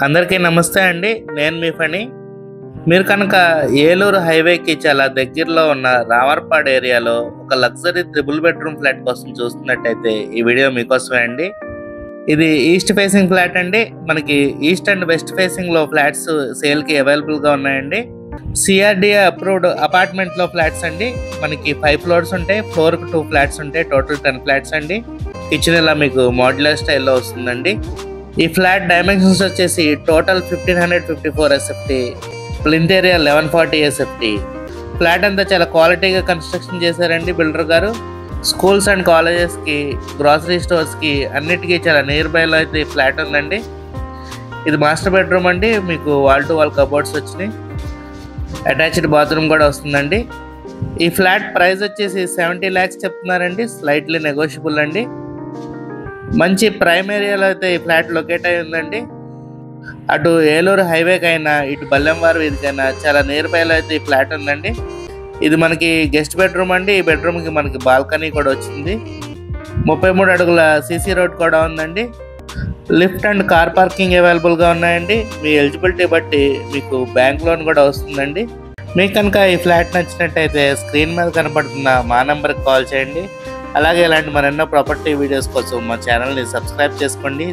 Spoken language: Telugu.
అందరికీ నమస్తే అండి. నేను మీ ఫణి. మీరు కనుక ఏలూరు హైవేకి చాలా దగ్గరలో ఉన్న రామర్పాడు ఏరియాలో ఒక లగ్జరీ త్రిబుల్ బెడ్రూమ్ ఫ్లాట్ కోసం చూస్తున్నట్టయితే ఈ వీడియో మీకోసమే అండి. ఇది ఈస్ట్ ఫేసింగ్ ఫ్లాట్ అండి. మనకి ఈస్ట్ అండ్ వెస్ట్ ఫేసింగ్లో ఫ్లాట్స్ సేల్కి అవైలబుల్గా ఉన్నాయండి. సిఆర్డిఏ అప్రూవ్డ్ అపార్ట్మెంట్లో ఫ్లాట్స్ అండి. మనకి 5 ఫ్లోర్స్ ఉంటాయి. ఫ్లోర్కి 2 ఫ్లాట్స్ ఉంటాయి. టోటల్ 10 ఫ్లాట్స్ అండి. కిచెన్ ఇలా మీకు మోడ్యులర్ స్టైల్లో వస్తుందండి. ఈ ఫ్లాట్ డైమెన్షన్స్ వచ్చేసి total 1554 SFT, plinth area 1140 SFT. Flat అంతా చాలా క్వాలిటీగా కన్స్ట్రక్షన్ చేశారండి బిల్డర్ గారు. స్కూల్స్ అండ్ కాలేజెస్కి, గ్రాసరీ స్టోర్స్కి అన్నిటికీ చాలా నియర్ బైలో అయితే ఈ ఫ్లాట్ ఉందండి. ఇది మాస్టర్ బెడ్రూమ్ అండి. మీకు వాల్ టు వాల్ కబోర్డ్స్ వచ్చినాయి. అటాచ్డ్ బాత్రూమ్ కూడా వస్తుందండి. ఈ ఫ్లాట్ ప్రైస్ వచ్చేసి 70 lakhs చెప్తున్నారండి. స్లైట్లీ నెగోషియబుల్ అండి. మంచి ప్రైమ్ ఏరియాలో అయితే ఈ ఫ్లాట్ లొకేట్ అయి ఉందండి. అటు ఏలూరు హైవేకైనా ఇటు బల్లెంవారు వీధికైనా చాలా నియర్ బైలో అయితే ఈ ఫ్లాట్ ఉందండి. ఇది మనకి గెస్ట్ బెడ్రూమ్ అండి. ఈ బెడ్రూమ్కి మనకి బాల్కనీ కూడా వచ్చింది. 33 అడుగుల సీసీ రోడ్ కూడా ఉందండి. లిఫ్ట్ అండ్ కార్ పార్కింగ్ అవైలబుల్గా ఉన్నాయండి. మీ ఎలిజిబిలిటీ బట్టి మీకు బ్యాంక్ లోన్ కూడా వస్తుందండి. మీకు కనుక ఈ ఫ్లాట్ నచ్చినట్టయితే స్క్రీన్ మీద కనపడుతున్న మా నెంబర్కి కాల్ చేయండి. అలాగే ఇలాంటి మరెన్నో ప్రాపర్టీ వీడియోస్ కోసం మా ఛానల్ని సబ్స్క్రైబ్ చేసుకోండి.